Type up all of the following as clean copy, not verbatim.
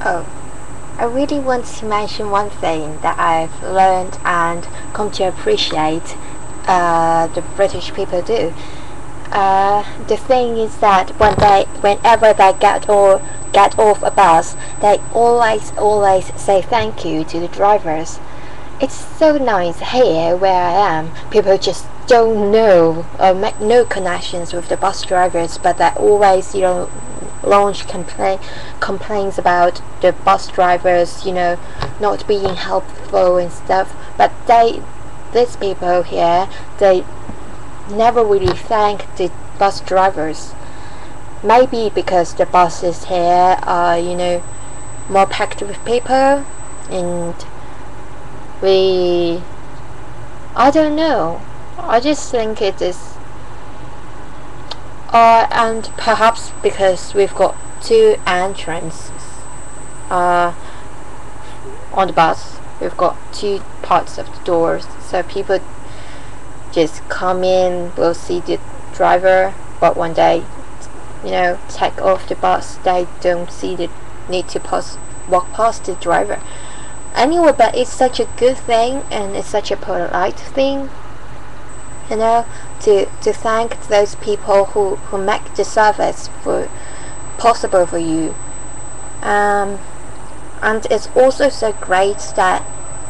Oh, I really want to mention one thing that I've learned and come to appreciate the British people do. The thing is that whenever they get off a bus, they always say thank you to the drivers. It's so nice here where I am. People just don't know or make no connections with the bus drivers, but they always, launch complaints about the bus drivers, not being helpful and stuff. But these people here, they never really thank the bus drivers. Maybe because the buses here are, more packed with people, and I don't know. I just think it is, and perhaps because we've got two entrances on the bus. We've got two parts of the doors, so people just come in, will see the driver, but when they, take off the bus, they don't see the need to walk past the driver. Anyway, but it's such a good thing, and it's such a polite thing, to thank those people who make the service possible for you. And it's also so great that,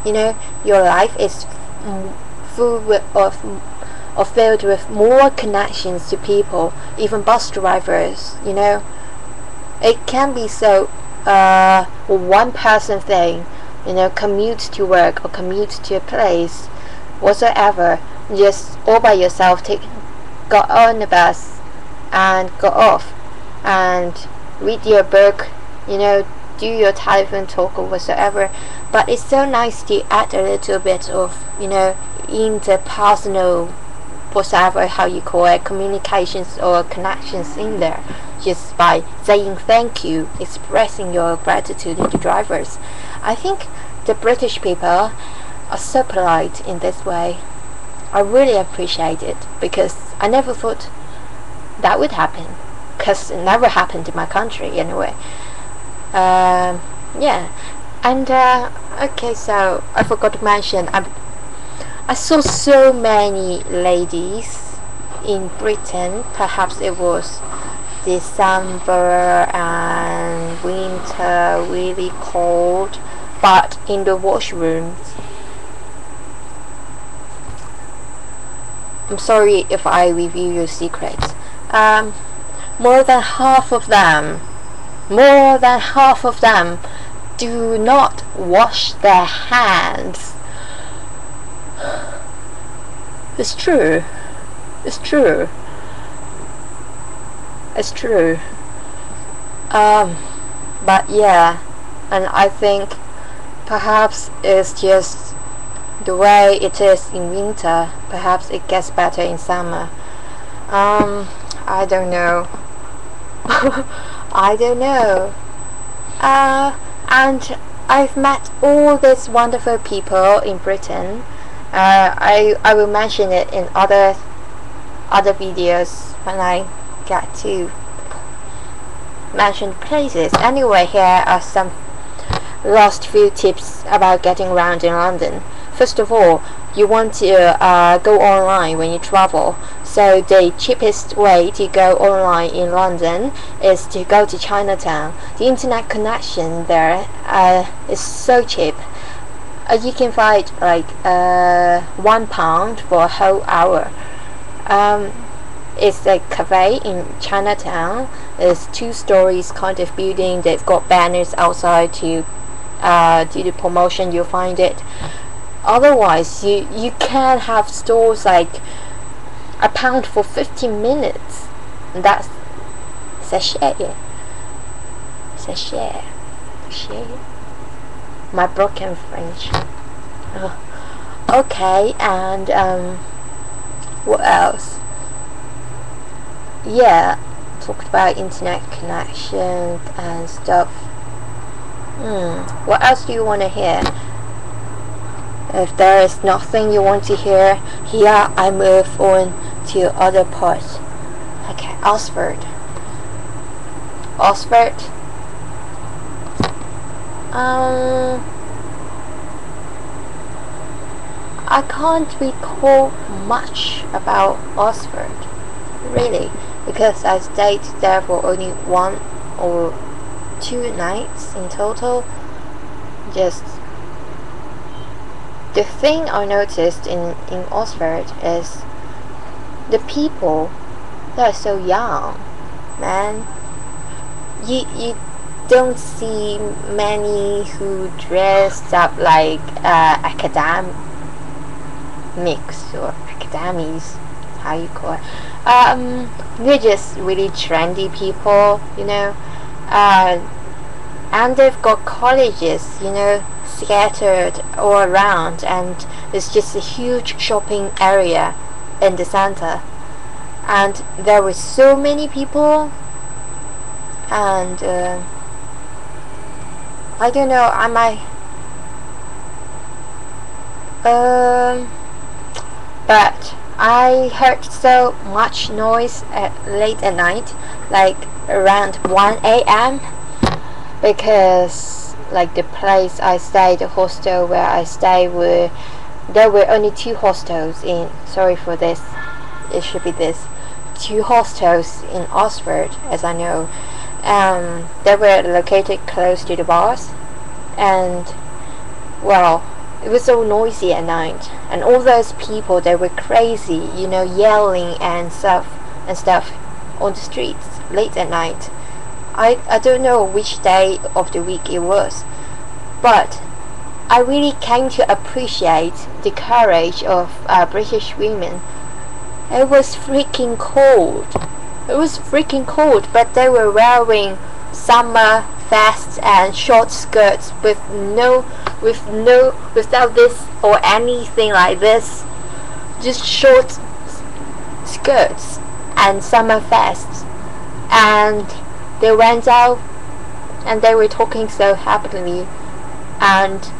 your life is filled with more connections to people, even bus drivers. It can be so one person thing, commute to work or commute to a place whatsoever, just all by yourself, got on the bus and go off and read your book, do your telephone talk or whatsoever. But it's so nice to add a little bit of, interpersonal, whatever how you call it, communications or connections in there, just by saying thank you, expressing your gratitude to the drivers. I think the British people are so polite in this way. I really appreciate it, because I never thought that would happen, because it never happened in my country anyway. Yeah. And okay, so I forgot to mention, I saw so many ladies in Britain. Perhaps it was December and winter, really cold, but in the washrooms, I'm sorry if I reveal your secrets, more than half of them do not wash their hands. It's true. But yeah, and I think perhaps it's just the way it is in winter. Perhaps it gets better in summer. I don't know. I don't know. And I've met all these wonderful people in Britain. I will mention it in other videos when I get to mention places. Anyway, here are some last few tips about getting around in London. First of all, you want to go online when you travel. So the cheapest way to go online in London is to go to Chinatown. The internet connection there is so cheap. You can find like £1 for a whole hour. It's a cafe in Chinatown. It's 2 stories kind of building. They've got banners outside to do the promotion. You'll find it. Otherwise, you can have stores like £1 for 15 minutes. That's sachet. My broken French. Okay, and what else? Yeah, talked about internet connection and stuff. What else do you want to hear? If there is nothing you want to hear, here I move on to other parts. Okay, Oxford. Um, I can't recall much about Oxford, really, because I stayed there for only 1 or 2 nights in total. Just the thing I noticed in Oxford is the people. They're so young, man. You don't see many who dress up like academics or academies, how you call it. They're just really trendy people, you know. And they've got colleges, you know, scattered all around, and there's just a huge shopping area in the center, and there were so many people. And I don't know, I might but I heard so much noise late at night, like around 1 a.m. because like the place I stayed, the hostel where I stayed, there were only 2 hostels in, sorry for this, it should be this, 2 hostels in Oxford, as I know. They were located close to the bars, and well, it was so noisy at night, and all those people, they were crazy, you know, yelling and stuff on the streets late at night. I don't know which day of the week it was, but I really came to appreciate the courage of British women. It was freaking cold. It was freaking cold, but they were wearing summer vests and short skirts without this or anything like this. Just short skirts and summer vests, and they went out and they were talking so happily, and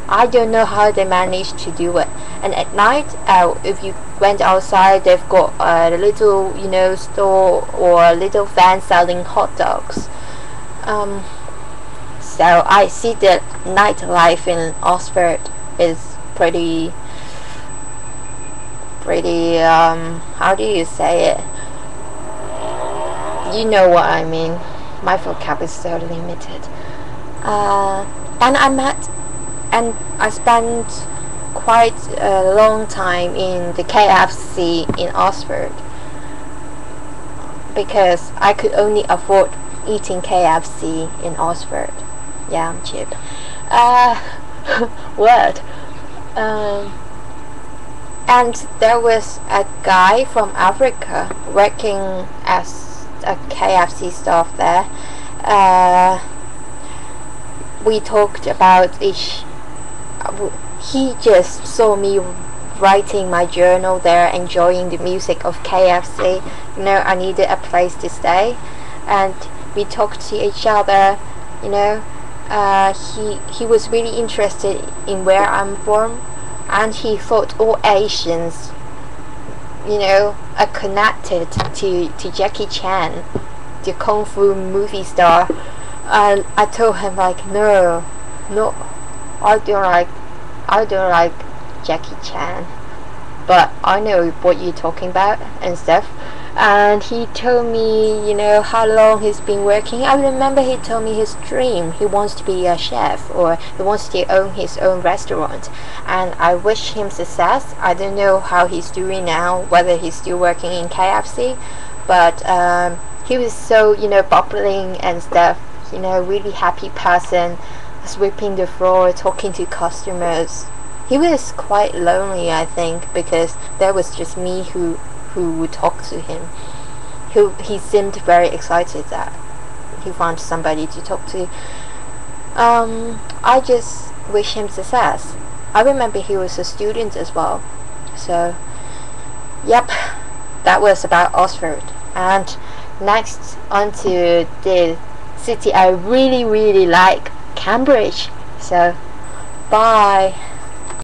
I don't know how they managed to do it. And at night, if you went outside, they've got a little, you know, store or a little van selling hot dogs. So I see that nightlife in Oxford is pretty how do you say it? You know what I mean. My vocab is so limited. And I spent quite a long time in the KFC in Oxford, because I could only afford eating KFC in Oxford. Yeah, I'm cheap. What? And there was a guy from Africa working as a KFC staff there. We talked about each. He just saw me writing my journal there, enjoying the music of KFC. You know, I needed a place to stay, and we talked to each other. You know, he was really interested in where I'm from, and he thought all Asians, you know, are connected to Jackie Chan, the kung fu movie star. And I told him like, no, I don't like Jackie Chan, but I know what you're talking about and stuff. And he told me, you know, how long he's been working. I remember he told me his dream. He wants to be a chef, or he wants to own his own restaurant. And I wish him success. I don't know how he's doing now, whether he's still working in KFC, but he was so, you know, bubbling and stuff. You know, really happy person, sweeping the floor, talking to customers. He was quite lonely, I think, because there was just me who would talk to him. He seemed very excited that he found somebody to talk to. I just wish him success. I remember he was a student as well. So, yep, that was about Oxford. And next, on to the city I really like, Cambridge. So, bye.